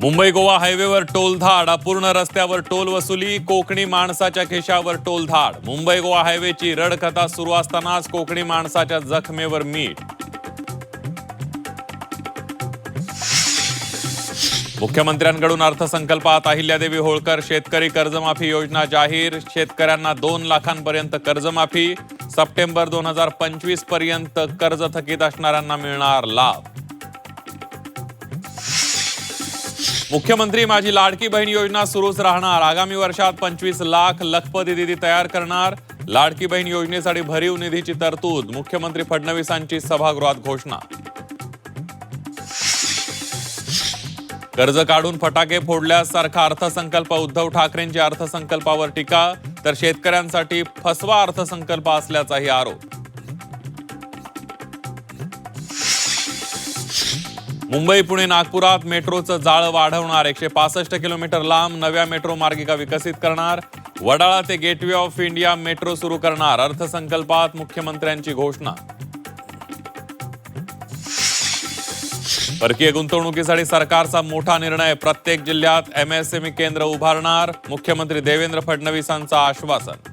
मुंबई गोवा हायवेवर टोलधाड, अपूर्ण रस्त्यावर टोल वसुली, कोकणी माणसाच्या खिशावर टोलधाड. मुंबई गोवा हायवेची रडकथा सुरू असतानाच कोकणी माणसाच्या जखमेवर मीठ. मुख्यमंत्र्यांकडून अर्थसंकल्पात अहिल्यादेवी होळकर शेतकरी कर्जमाफी योजना जाहीर. शेतकऱ्यांना 2 लाखांपर्यंत कर्जमाफी. सप्टेंबर 2025 पर्यंत कर्ज थकीत असणाऱ्यांना मिळणार लाभ. मुख्यमंत्री माझी लाडकी बहीण योजना सुरूच राहणार. आगामी वर्षात 25 लाख लखपती दीदी तयार करणार. लाडकी बहीण योजनेसाठी भरीव निधीची तरतूद. मुख्यमंत्री फडणवीसांची सभागृहात घोषणा. कर्ज काढून फटाके फोडल्यासारखा अर्थसंकल्प. उद्धव ठाकरेंची अर्थसंकल्पावर टीका, तर शेतकऱ्यांसाठी फसवा अर्थसंकल्प असल्याचाही आरोप. मुंबई पुणे नागपुरात मेट्रोचं जाळं वाढवणार. 165 किलोमीटर लांब नव्या मेट्रो मार्गिका विकसित करणार. वडाळा ते गेटवे ऑफ इंडिया मेट्रो सुरू करणार. अर्थसंकल्पात मुख्यमंत्र्यांची घोषणा. परकीय गुंतवणुकीसाठी सरकारचा मोठा निर्णय. प्रत्येक जिल्ह्यात MSME केंद्र उभारणार. मुख्यमंत्री देवेंद्र फडणवीसांचं आश्वासन.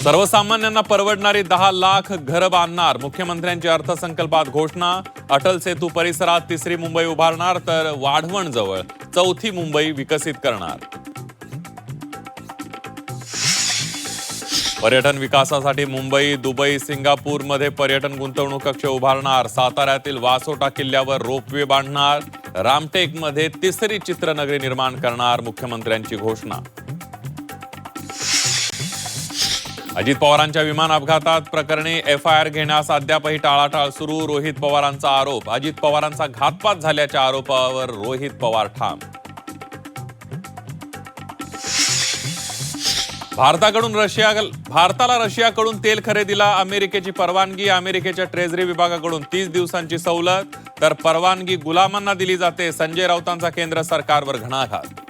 सर्वसामान्यांना परवडणारी 10 लाख घरं बांधणार. मुख्यमंत्र्यांची अर्थसंकल्पात घोषणा. अटल सेतू परिसरात 3री मुंबई उभारणार, तर वाढवण जवळ 4थी मुंबई विकसित करणार. पर्यटन विकासासाठी मुंबई, दुबई, सिंगापूरमध्ये पर्यटन गुंतवणूक कक्ष उभारणार. साताऱ्यातील वासोटा किल्ल्यावर रोपवे बांधणार. रामटेकमध्ये 3री चित्रनगरी निर्माण करणार. मुख्यमंत्र्यांची घोषणा. अजित पवारांच्या विमान अपघातात प्रकरणी FIR घेण्यास अद्यापही टाळाटाळ सुरू. रोहित पवारांचा आरोप. अजित पवारांचा घातपात झाल्याच्या आरोपावर रोहित पवार ठाम. भारताला रशियाकडून तेल खरेदीला अमेरिकेची परवानगी. अमेरिकेच्या ट्रेझरी विभागाकडून 30 दिवसांची सवलत, तर परवानगी गुलामांना दिली जाते. संजय राऊतांचा केंद्र सरकारवर घणाघात.